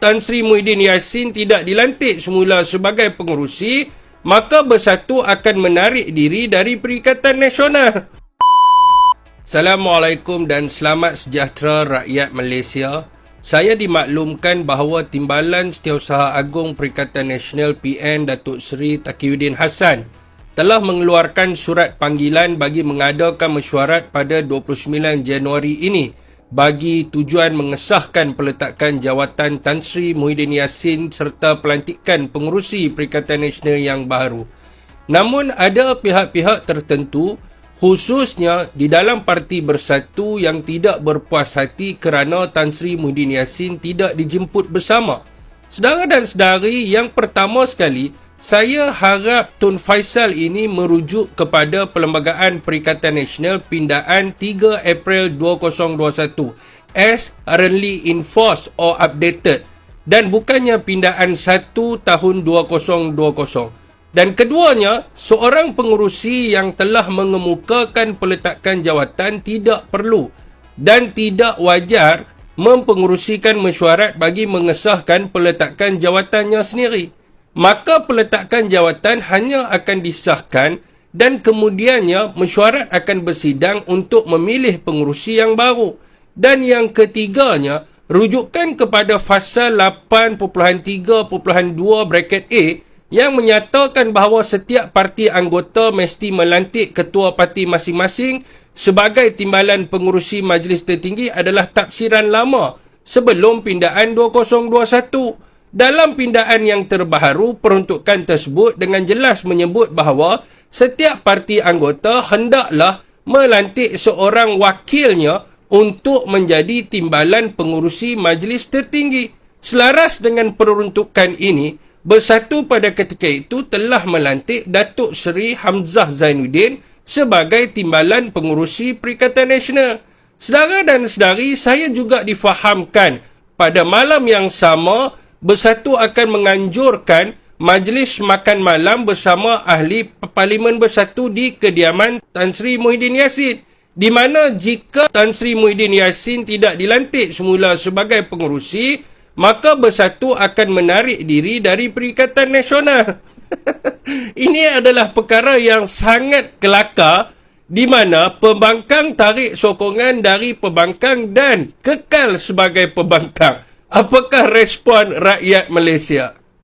Tan Sri Muhyiddin Yassin tidak dilantik semula sebagai pengerusi, maka Bersatu akan menarik diri dari Perikatan Nasional. Assalamualaikum dan selamat sejahtera rakyat Malaysia. Saya dimaklumkan bahawa Timbalan Setiausaha Agung Perikatan Nasional PN Datuk Seri Taqiyuddin Hassan telah mengeluarkan surat panggilan bagi mengadakan mesyuarat pada 29 Januari ini bagi tujuan mengesahkan peletakan jawatan Tan Sri Muhyiddin Yassin serta pelantikan pengerusi Perikatan Nasional yang baru. Namun ada pihak-pihak tertentu, khususnya di dalam Parti Bersatu yang tidak berpuas hati kerana Tan Sri Muhyiddin Yassin tidak dijemput bersama. Saudara dan saudari, yang pertama sekali, saya harap Tun Faisal ini merujuk kepada Perlembagaan Perikatan Nasional Pindaan 3 April 2021 as currently in force or updated dan bukannya Pindaan 1 tahun 2020. Dan keduanya, seorang pengerusi yang telah mengemukakan peletakan jawatan tidak perlu dan tidak wajar mempengerusikan mesyuarat bagi mengesahkan peletakan jawatannya sendiri. Maka peletakan jawatan hanya akan disahkan dan kemudiannya mesyuarat akan bersidang untuk memilih pengerusi yang baru. Dan yang ketiganya, rujukan kepada Fasal 8.3.2 bracket A yang menyatakan bahawa setiap parti anggota mesti melantik ketua parti masing-masing sebagai timbalan pengurusi majlis tertinggi adalah tafsiran lama sebelum Pindaan 2021. Dalam Pindaan yang terbaru, peruntukan tersebut dengan jelas menyebut bahawa setiap parti anggota hendaklah melantik seorang wakilnya untuk menjadi timbalan pengurusi majlis tertinggi. Selaras dengan peruntukan ini, Bersatu pada ketika itu telah melantik Datuk Seri Hamzah Zainuddin sebagai timbalan pengurusi Perikatan Nasional. Saudara dan saudari, saya juga difahamkan pada malam yang sama, Bersatu akan menganjurkan majlis makan malam bersama ahli Parlimen Bersatu di kediaman Tan Sri Muhyiddin Yassin, di mana jika Tan Sri Muhyiddin Yassin tidak dilantik semula sebagai pengerusi, maka Bersatu akan menarik diri dari Perikatan Nasional. Ini adalah perkara yang sangat kelakar di mana pembangkang tarik sokongan dari pembangkang dan kekal sebagai pembangkang. Apakah respon rakyat Malaysia?